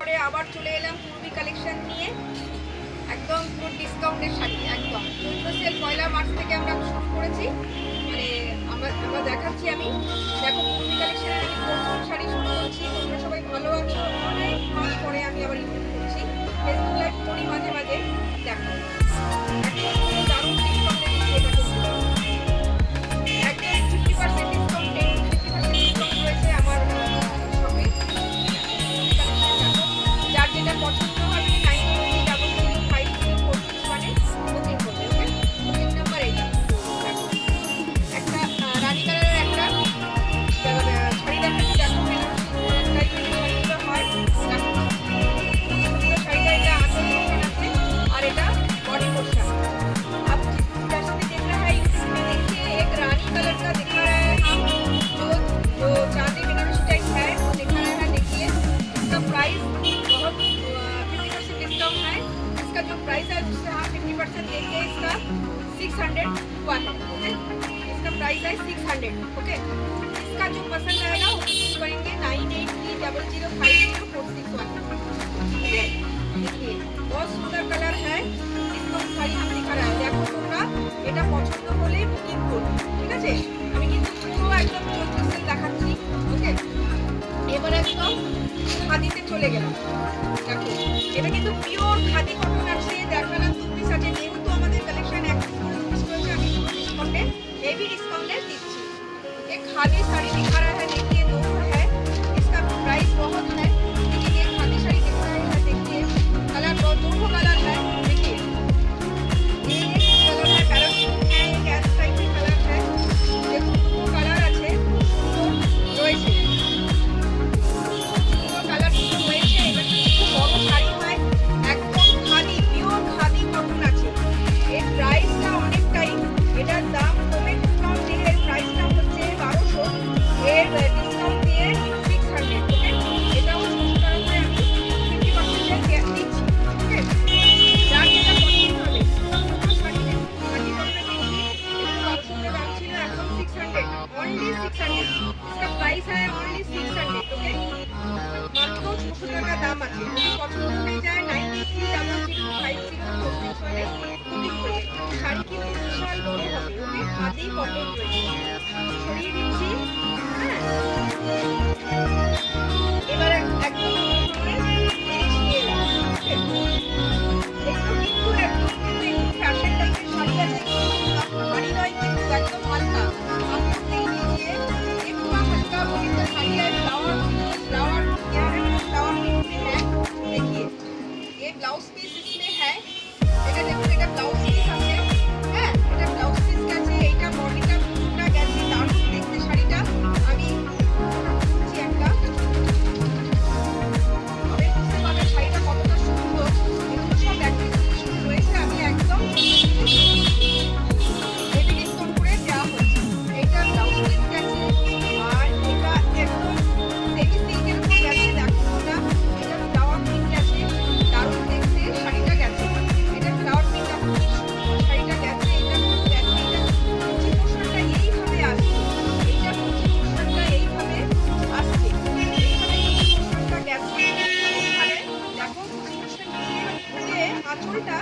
পরে আবার চলে এলাম পূর্বী কালেকশন নিয়ে। একদম পুরো ডিসকাউন্টের শাড়ি, একদম চৈত্র সেল 1 মার্চ থেকে আমরা শুরু করেছি। মানে আমরা দেখাচ্ছি। আমি দেখো পূর্বী কালেকশনের আমি প্রথম শাড়ি শুরু করছি। তোমরা সবাই ভালো আছো? অনেক মাস পরে আমি আবার ইউটিউব করছি, ফেসবুক লাইভ করি মাঝে মাঝে। দেখো একদম দারুণ ডিসকাউন্টে দিচ্ছি এটা, একদম 50% ডিসকাউন্টে, 50% ডিসকাউন্ট রয়েছে আমার শপে। যার যেটা পছন্দ হবে 98005046 বুকিং করবে। ওকে, বুকিং নাম্বার এইটা। একটা রানী কালারের একটা শাড়ি দেখাচ্ছি। দেখো বেনারসি টাইপের শাড়িগুলো হয়। দেখো শাড়িটা, এটা আঁচল পোর্শন আছে আর এটা बॉडी पोर्शन। अब जैसे भी देख रहा है यूट्यूब में, देखिए एक रानी कलर का दिखा रहा है हम, जो चांदी बनारसी टाइप है वो दिखा रहा है। देखिए इसका प्राइस बहुत 50% डिस्काउंट है। इसका जो प्राइस है उससे हम 50% देंगे। इसका 600 हुआ है। ओके, इसका प्राइस है 600। ओके, इसका जो पसंद आएगा वो बुक करेंगे 9830050461। ओके, देखिए बहुत सुंदर कलर है। ডিসকাউন্ট শাড়ি আমি দেখা রাখা। দেখো তোমরা এটা পছন্দ হলে বুকিং করবে, ঠিক আছে? আমি কিন্তু পুরো একদম চৈত্র সেল দেখাচ্ছি। ওকে, এবার একদম খাদিতে চলে গেলাম। দেখো এটা কিন্তু পিওর খাদি কটন আছে। দেখালাম 2 পিস আছে। যেহেতু আমাদের কালেকশন 1 পিস রয়েছে, আমি ডিসকাউন্টে হেভি डिस्काउंटे दिচ্ছি। ये खादी साड़ी दिखा रहा है। देखिए दोनों है, इसका प्राइस बहुत है। लेकिन ये खादी साड़ी दिख रहा है। देखिए कलर दोनों कलर है। देखिए ये कलर है पैराशूट है, एक ऐसा टाइप की कलर है। देखो দুটো কালার আছে, দুটো রয়েছে, দুটো কালার দুটো রয়েছে। এবার খুব বড় শাড়ি হয়, একদম খাদি, পিওর খাদি কটন আছে। এর প্রাইসটা অনেকটাই, এটার দাম কমে ডিসকাউন্ট দিয়ে এর প্রাইসটা হচ্ছে 1200, এর ডিসকাউন্ট দিয়ে 600। ওকে, এটাও 600 টাকা করে আমি 50% ক্যাশ দিচ্ছি। ওকে, যার যেটা পছন্দ হবে। পুরো শাড়িতে শাড়ি করবে দেখি, এটা 1200 করে দাম ছিল, এখন 600, অনলি 600। इसका प्राइस है ओनली 600। ओके, মাত্র 600 টাকা দাম আছে। যদি পছন্দ হয়ে যায় 9830050461 বুকিং করবে। শাড়ি কিন্তু বিশাল বড় হবে। ওকে, খাদি কটন রয়েছে। ছড়িয়ে দিচ্ছি। হ্যাঁ, এবার একদম করে জিনিস নিয়ে এলাম। ওকে, এগুলো কিন্তু একদম ফ্যাশন টাইপের শাড়ি আছে। ভারী নয় কিন্তু, একদম হালকা। आप लोग देख लीजिए, ये पूरा हल्का बॉडी का साड़ी है। फ्लावर क्या है, फ्लावर प्रिंट में है। देखिए ये ब्लाउज पीस इसमें है। এটা দেখুন, এটা ব্লাউজ পিস আছে। হ্যাঁ, এটা ব্লাউজ পিস গেছে, এইটা বডিটা পুরোটা গেছে। দারুণ দেখতে শাড়িটা। আমি খুলছি একটা, তবে বুঝতে পারবে শাড়িটা কতটা সুন্দর। এগুলো সব অ্যাক্সেসরিজ রয়েছে। আমি একদম হেভি ডিসকাউন্ট করে দেওয়া হচ্ছে। এইটা ব্লাউজ পিস গেছে আর এটা একদম সেমি সিল্কের উপর গেছে। দেখো না, এটা ফ্লাওয়ার প্রিন্ট গেছে, দারুণ দেখতে শাড়িটা গেছে। এটা ফ্লাওয়ার প্রিন্টটা খুব সুন্দর শাড়িটা গেছে। এটা গেছে, এটা কুচি পোর্শনটা এইভাবে আসছে। এইটা কুচি পোর্শনটা এইভাবে আসছে, এইখানে কুচি পোর্শনটা গেছে। এইখানে দেখো কুচি পোর্শন নিয়ে ঘুরে আঁচলটা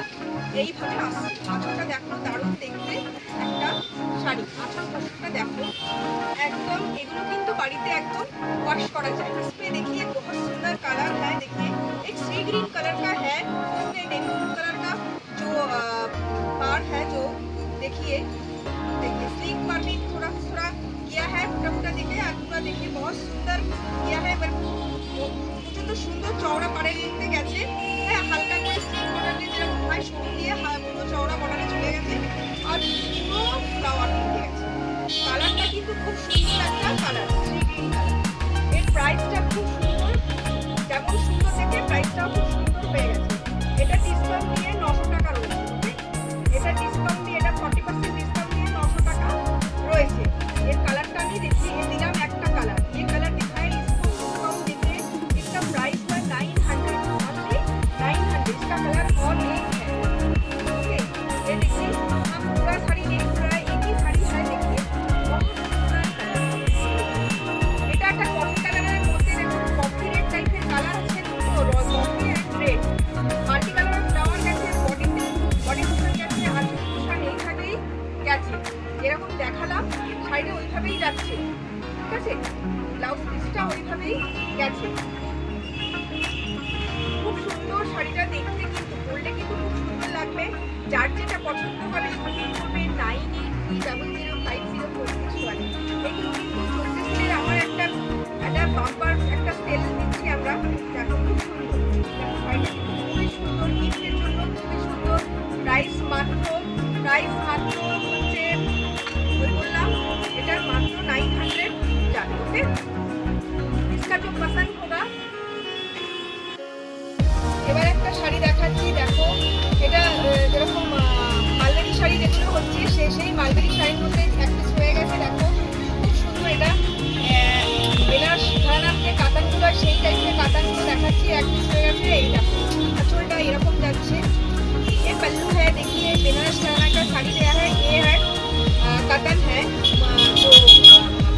এইভাবে আসছে। আঁচলটা দেখো, দারুণ দেখতে একটা শাড়ি। আঁচল পোর্শনটা দেখো একদম। এগুলো কিন্তু বাড়িতে একদম वॉश करा जाए। इसमें देखिए बहुत सुंदर कलर है। देखिए एक सी ग्रीन कलर का है, उसमें नेवी ब्लू कलर का जो पार है, जो देखिए स्लीक पर भी थोड़ा थोड़ा किया है। पूरा देखिए আর पूरा देखिए बहुत सुंदर किया है। প্রচন্ড সুন্দর চওড়া পাড়ের মধ্যে গেছে। হ্যাঁ, হালকা করে স্লিক বর্ডার দিয়ে যেরকম হয় সরু দিয়ে পুরো চওড়া বর্ডারে চলে গেছে আর পুরো ফ্লাওয়ার দিয়ে গেছে। কালারটা কিন্তু খুব সুন্দর একটা কালার, সি গ্রিন কালার। এর প্রাইসটা খুব সুন্দর, যেমন সুন্দর দেখে প্রাইসটাও খুব সুন্দর হয়ে গেছে। এটা ডিসকাউন্ট দিয়ে 900 টাকা রয়েছে। ওকে, এটা ডিসকাউন্ট দিয়ে, এটা 40% ডিসকাউন্ট দিয়ে 900 টাকা রয়েছে। এর কালারটা আমি দিলাম একটা কালার। ये कलर दिखाए, इसको डिस्काउंट देते इसका प्राइस है 900, ओनली 900। इसका कलर और एक है। ओके, ये देखिए हम पूरा साड़ी नहीं पूरा एक ही साड़ी है। देखिए बहुत सुंदर कलर। এটা একটা কফি কালারের মধ্যে দেখুন, কফি রেড টাইপের কালার আছে। দুটো যার যেটা পছন্দ হবে বুকিং করবে 9830050461। এগুলো কিন্তু চলছে সেল। আমার একটা বাম্পার একটা সেল দিচ্ছি আমরা। দেখো খুব সুন্দর, শাড়িটা কিন্তু খুবই সুন্দর, গিফটের জন্য খুবই সুন্দর। প্রাইস মাত্র হচ্ছে ওই বললাম এটার মাত্র 900 যাবে। ওকে, इसका जो पसंद होगा। এবার একটা শাড়ি দেখাচ্ছি। দেখো এটা যেরকম মালবেরি শাড়ি যেগুলো হচ্ছে সেই মালবেরি শাড়ির মধ্যে এক পিস হয়ে গেছে। দেখো খুব সুন্দর, এটা বেনারস ঘরানার যে কাতানগুলো সেই টাইপের কাতানগুলো দেখাচ্ছি। এক পিস হয়ে গেছে। এই দেখো আঁচলটা এরকম যাচ্ছে। ये पल्लू है, देखिए बेनारस घराना का साड़ी दिया है। ये है कतन है, जो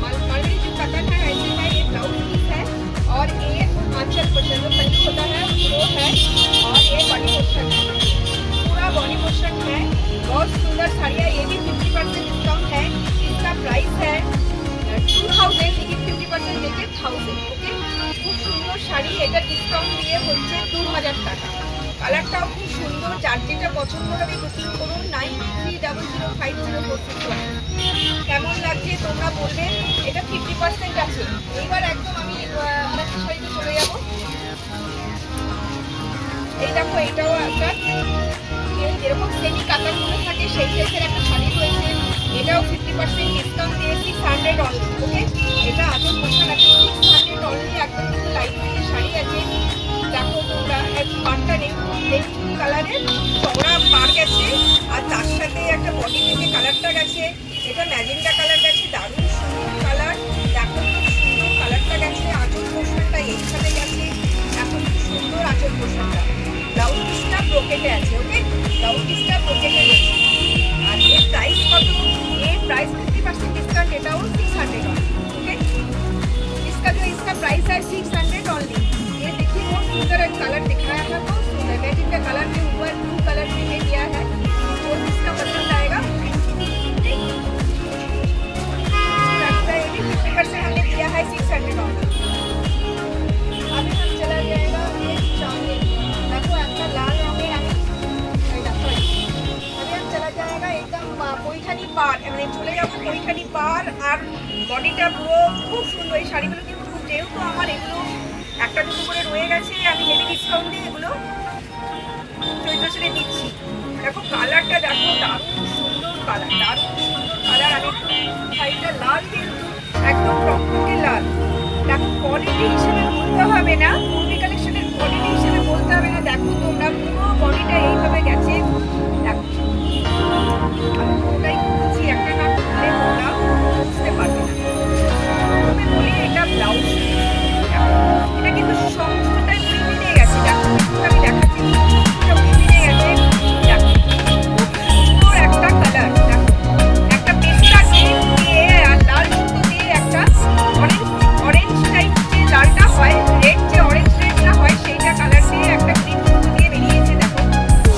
मालवेरी जो कतन है ऐसे है। ये ब्लाउज पीस है और ये आंचल पोर्शन जो पल्लू होता है वो है, और ये बॉडी पोर्शन है, पूरा बॉडी पोर्शन है। बहुत सुंदर साड़ी है। ये भी 50% डिस्काउंट है। इसका प्राइस है 2000, लेकिन 50% देके 1000। ओके, খুব সুন্দর শাড়ি। এটা ডিসকাউন্ট দিয়ে হচ্ছে 2000 টাকা। কালারটাও খুব সুন্দর। যার যেটা পছন্দ হবে বুকিং করুন 9300500461। কেমন লাগছে তোমরা বলবে। এটা 50% আছে। এইবার একদম আমি আরেকটা শাড়িতে চলে যাব। এই দেখো এটাও একটা যেরকম সেমি কাতারগুলো থাকে সেই টাইপের একটা শাড়ি রয়েছে। এটাও 50% ডিসকাউন্ট দিয়ে 600 অনলি। ওকে, এটা আজও পোশাক আছে 600 অনলি। একদম কিন্তু লাইট ওয়েটের শাড়ি আছে। দেখো তোমরা পাড়টা নেই কালারের চওড়া পাড় গেছে, আর তার সাথে একটা বডি থেকে কালারটা গেছে। এটা ম্যাজেন্টা কালার গেছে, দারুণ সুন্দর কালার। দেখো খুব সুন্দর কালারটা গেছে। আঁচল পোর্শনটা এইখানে গেছে। এখন খুব সুন্দর আঁচল পোর্শনটা। ব্লাউজ পিসটা ব্রোকেটে আছে। ওকে, ব্লাউজ পিসটা ব্রোকেটে রয়েছে। আর এর প্রাইস কত? এর প্রাইস 50% डिस्काउंट, এটাও 600 ओके। इसका प्राइस है 600 ओनली। ये देखिए बहुत सुंदर एक कलर दिखाया था, बहुत सुंदर मैजिक का कलर के ऊपर ब्लू कलर में ये दिया है। तो इसका पसंद आएगा। ये भी 50% हमने दिया है 600 ओनली। अभी हम चला जाएगा ये चांदी। देखो একটা লাল রঙের আমি দেখো अभी हम चला जाएगा एकदम পৈঠানি পাড়, মানে চলে যাবো পৈঠানি পাড়। আর বডিটা পুরো খুব সুন্দর। এই শাড়িগুলো কিন্তু খুব, যেহেতু আমার এগুলো একটা দুটো করে রয়ে গেছে, আমি হেভি ডিসকাউন্ট দিয়ে এগুলো 1400 দিচ্ছি। দেখো কালারটা দেখো, দারুণ সুন্দর কালার, দারুণ সুন্দর কালার। আমি একটু শাড়িটা লাল কিন্তু একদম টকটকে লাল। দেখো কোয়ালিটি হিসেবে বলতে হবে না, পূর্বী কালেকশনের কোয়ালিটি হিসেবে বলতে হবে না। দেখো তোমরা পুরো বডিটা এইভাবে গেছে। দেখো আমি পুরোটাই খুলছি, একটা না খুললে তোমরা বুঝতে পারবে না। প্রথমে বলি এটা ব্লাউজ, এটা কিন্তু সমস্তটাই উড়িয়ে গেছে। দেখো আমি দেখাচ্ছি, এটা উড়িয়ে গেছে। দেখো খুব সুন্দর একটা কালার। দেখো একটা পেস্তা গ্রিন দিয়ে আর লাল সুতো দিয়ে একটা অরেঞ্জ টাইপ যে লালটা হয়, রেড যে অরেঞ্জ রেডটা হয় সেইটা কালার দিয়ে একটা গ্রিন সুতো দিয়ে বেরিয়েছে। দেখো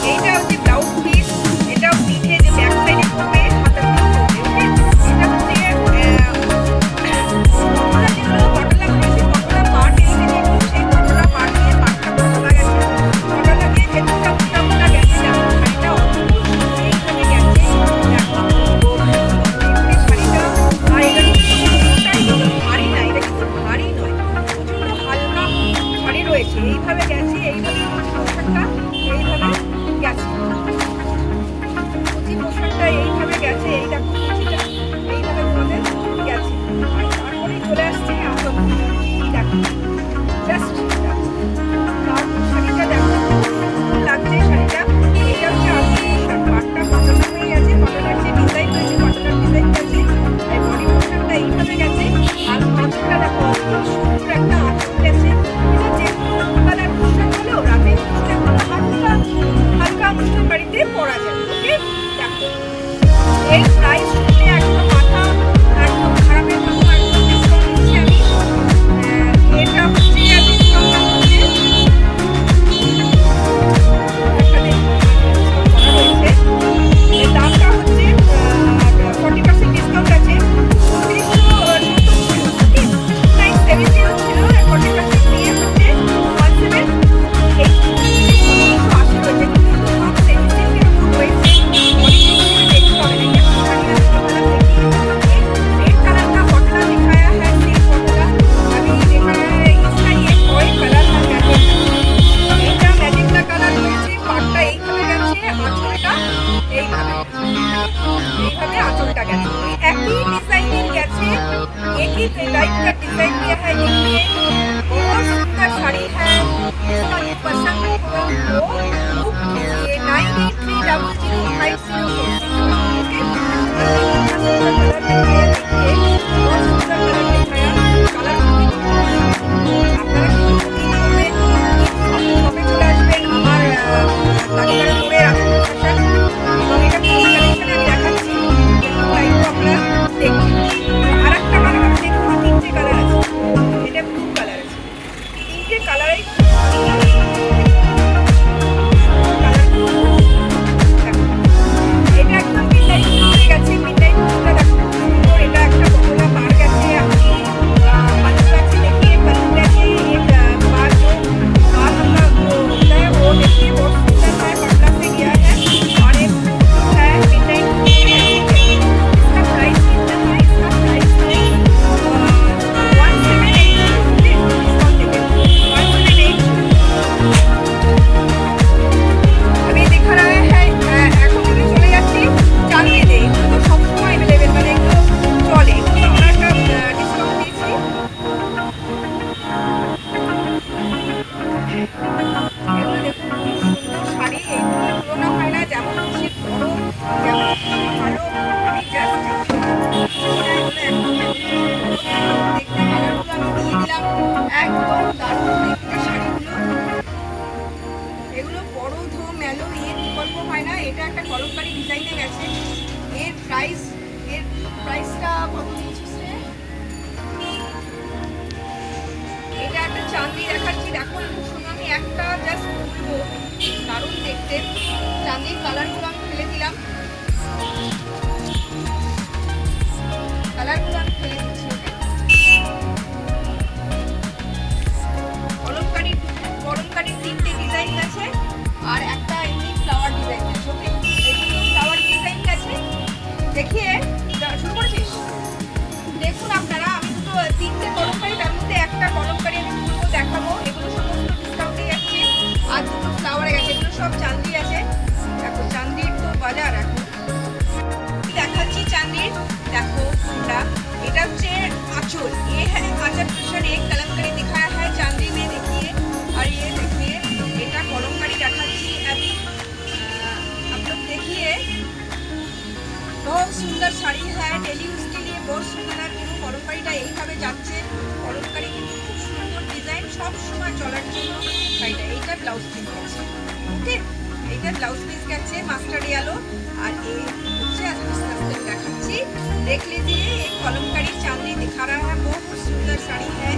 এইটা হচ্ছে ব্লাউজ পিস। এটাও পিঠে যে ব্যাক সাইডে পড়বে, হাতা দিয়েও পড়বে। ওকে, এটা হচ্ছে পটলা করেছে, পটলা পাট এসে যেগুলো সেই পটলা পাট দিয়ে পাটটা খোলা গেছে, পটলা দিয়ে ভেতরটা মোটা গেছে। দেখো শাড়িটা অপূর্ব সুন্দর এইখানে গেছে। দেখো শাড়িটা, আর এটা কিন্তু কোনোটাই কিন্তু ভারী না, এটা কিন্তু ভারী নয়, প্রচণ্ড হালকা শাড়ি রয়েছে। এইভাবে গেছে, এইভাবে পোশাকটা এইভাবে গেছে, কুচি পোশাকটা এইভাবে গেছে। এই দেখো কুচিটা এইভাবে তোমাদের গেছে। আর তারপরে চলে আসছে আসল। দেখো জাস্ট শাড়িটা দেখো সুন্দর লাগছে শাড়িটা। এইটা হচ্ছে আসল পোশাক। পাটটা পাতলা হয়ে গেছে, পাতলার যে ডিজাইন রয়েছে পাতলার ডিজাইন গেছে, আর বডি পোশাকটা এইভাবে গেছে। আর আঁচলটা দেখো খুব সুন্দর একটা আঁচল গেছে। এটা যে কোনো কালার পোশাক হলেও রাতের পোশাক হলো হালকা হালকা অনুষ্ঠান বাড়িতে पिंक ओके कलर दिखाया देखिए बहुत सुंदर कलर दिखाया कलर আপনারা কিন্তু বুকিং করবেন শপে চলে আসবেন আমার কালীগড়া মোড়ের আশেপাশে এবং এটা কোন কালেকশনে আমি দেখাচ্ছি লাইভ আপনারা দেখুন আর একটা কালার আমি দেখুন তিনটে কালার আছে এটা ব্লু কালার আছে তিনটে কালারই এটা একদম মিডনাইট হয়ে গেছে মিডনাইট পুরোটা দেখো সুন্দর এটা একটা কমলা পার্ক আছে বালু আছে देखिए बलून আছে एक बार जो बाल अपना होता है वो देखिए बहुत सुंदर है पटना से गया है और एक है मिडनाइट इसका प्राइस कितना है इसका प्राइस है 178 डिस्काउंट देंगे 178 अभी दिखा रहा है এখন আমি চলে যাচ্ছি চাঁদনিতে তো সব সময় अवेलेबल মানে এগুলো চলে এগুলো আমরা একটা ডিসকাউন্ট দিয়েছি এগুলো দেখুন কি সুন্দর শাড়ি এগুলো তুলনা হয় না যেমন খুশি বড় যেমন খুশি ভালো আমি জাস্ট দেখতে কালারগুলো আমি দিয়ে দিলাম একদম দারুণ দেখতে শাড়িগুলো এগুলো বড় ধো মেলো এর বিকল্প হয় না এটা একটা কলমকারী ডিজাইনে গেছে এর প্রাইসটা কত নিয়েছিস রে এটা একটা চাঁদনি দেখাচ্ছি দেখো খুব সুন্দর আমি একটা জাস্ট খুলবো দারুণ দেখতে চাঁদনির কালারগুলো আমি ফেলে দিলাম কালারগুলো আমি ফেলে দিচ্ছি কলমকারীর তিনটে ডিজাইন আছে আর একটা এমনি ফ্লাওয়ার ডিজাইন আছে ওকে এইগুলো ফ্লাওয়ার ডিজাইন আছে দেখিয়ে শুরু করেছিস দেখুন আপনারা আমি দুটো তিনটে কলমকারী তার মধ্যে একটা কলমকারী আমি খুলবো দেখাবো এগুলো সমস্ত ডিসকাউন্টে যাচ্ছে আর দুটো ফ্লাওয়ারে গেছে এগুলো সব চাঁদি আছে দেখো চাঁদির তো বাজার এখন দেখাচ্ছি চাঁদির দেখো আমরা এটা হচ্ছে आंचल ये है आंचल पर एक कलमकारी दिखाया है चांदी में देखिए और ये देखिए এটা কলমকারী দেখাচ্ছি अभी आप लोग देखिए बहुत सुंदर শাড়ি है डेली यूज के लिए बहुत सुंदर পুরো কলমকারীটা এইভাবে যাচ্ছে কলমকারী কিন্তু খুব সুন্দর ডিজাইন সব সময় চলার জন্য শাড়িটা এইটা ব্লাউজ পিস আছে ওকে এইটা ব্লাউজ পিস গেছে মাস্টার ইয়েলো আর এই হচ্ছে আস্তে আস্তে দেখাচ্ছি देख लीजिए एक कलमकारी चांदी दिखा रहा है बहुत सुंदर साड़ी है